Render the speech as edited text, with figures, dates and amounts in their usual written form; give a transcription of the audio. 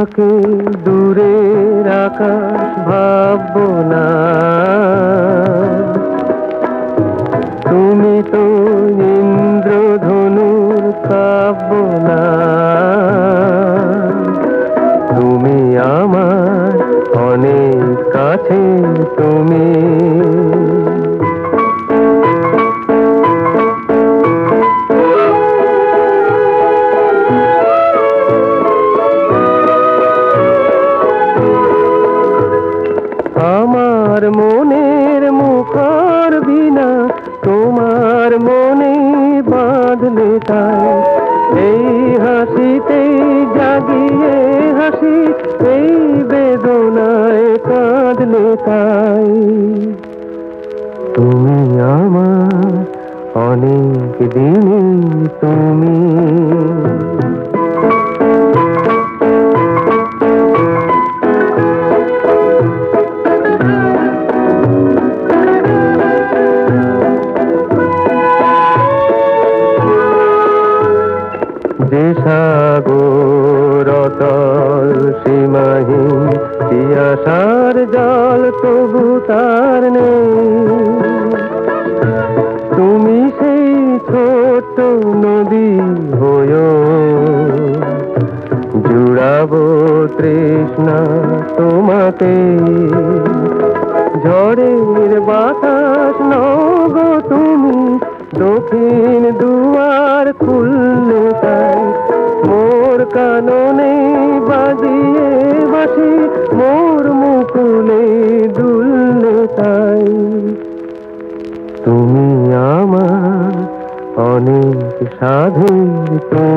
তোমাকে দূরের আকাশ ভাববো না, তুমি তো ইন্দ্রধনুর কাব্য না। তুমি আমার অনেক কাছে, তুমি আমার মনের মুখর বিনা তোমার মনে বাঁধলে তাই, এই হাসিতে জাগিয়ে হাসি, এই বেদনায় কাঁদলে তাই। তুমি আমার অনেক দিনে, তুমি যে সাগর অতল সীমাহীন, পিয়াসার জল তবু তার নেই। তুমি সেই ছোট্ট নদী হয়ো, জুড়াবো তৃষ্ণা তোমাকে। ঝড়ের বাতাস নগো তুমি, দক্ষিণ দুয়ার খুললে তাই, মোর কাননে বাজিয়ে বাঁশি, মোর মুকুলে দুললে তাই। তুমি আমার অনেক সাধে, তুমি